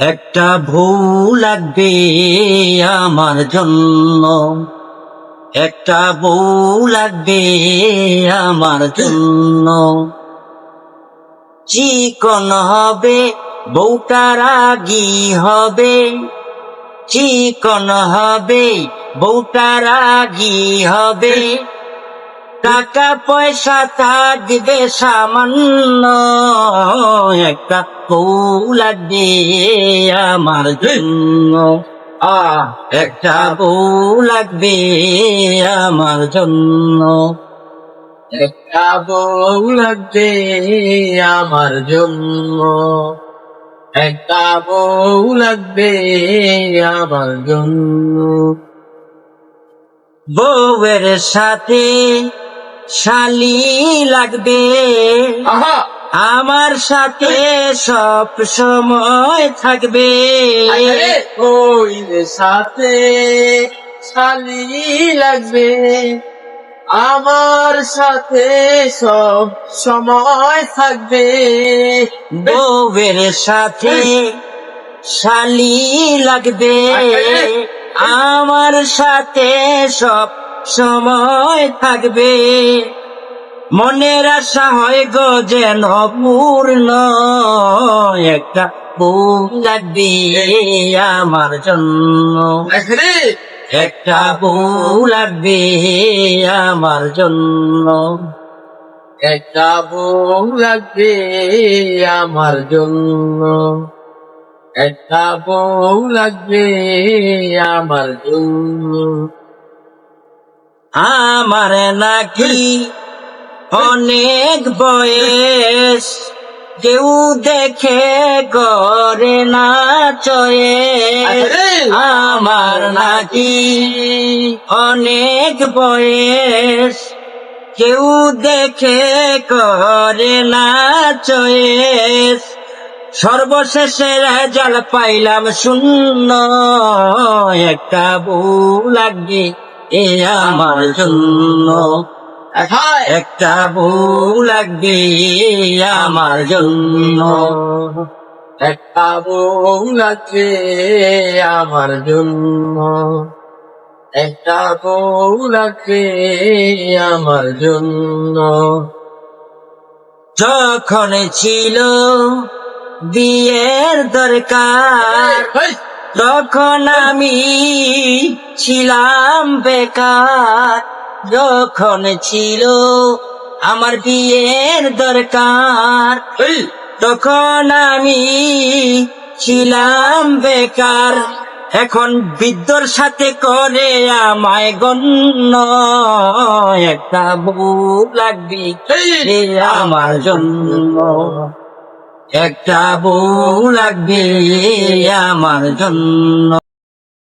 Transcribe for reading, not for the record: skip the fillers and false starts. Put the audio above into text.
একটা ভুল লাগবে আমার জন্য, একটা বউ লাগবে আমার জন্য। চিকন হবে বউটা রাগী হবে, চিকন হবে বউটা রাগী হবে। টাকা পয়সা থাকবে সামান্য, একটা বউ লাগবে আমার জন্য। একটা বউ লাগবে আমার জন্য, একটা বউ লাগবে আমার জন্য, একটা বউ লাগবে আমার জন্য। বউয়ের সাথে শালি লাগবে আমার সাথে সব সময় থাকবে। ওই সাথে শালি লাগবে আমার সাথে সব সময় থাকবে। বউয়ের সাথে শালি লাগবে আমার সাথে সব সময় থাকবে। মনের আশা হয় গো যেন পূর্ণ, একটা বউ লাগবে আমার জন্য, একটা বউ লাগবে আমার জন্য, একটা বউ লাগবে আমার জন্য, একটা বউ লাগবে আমার জন্য। আমার নাকি অনেক বয়স, কেউ দেখে করে না চয়েস। আমার নাকি অনেক বয়স, কেউ দেখে করে না চয়েস। সর্বশেষে রেজাল্ট পাইলাম শূন্য, একটা বউ লাগবে আমার জন্য, একটা বউ লাগবে আমার জন্য, একটা বউ লাগবে আমার জন্য, একটা বউ লাগবে আমার জন্য। যখন ছিল বিয়ের দরকার তখন আমি ছিলাম বেকার। যখন ছিল আমার বিয়ের দরকার তখন আমি ছিলাম বেকার। এখন বৃদ্ধর সাথে করে আমায় গণ্য, একটা বউ লাগবে আমার জন্য, একটা বউ লাগবে আমার জন্য।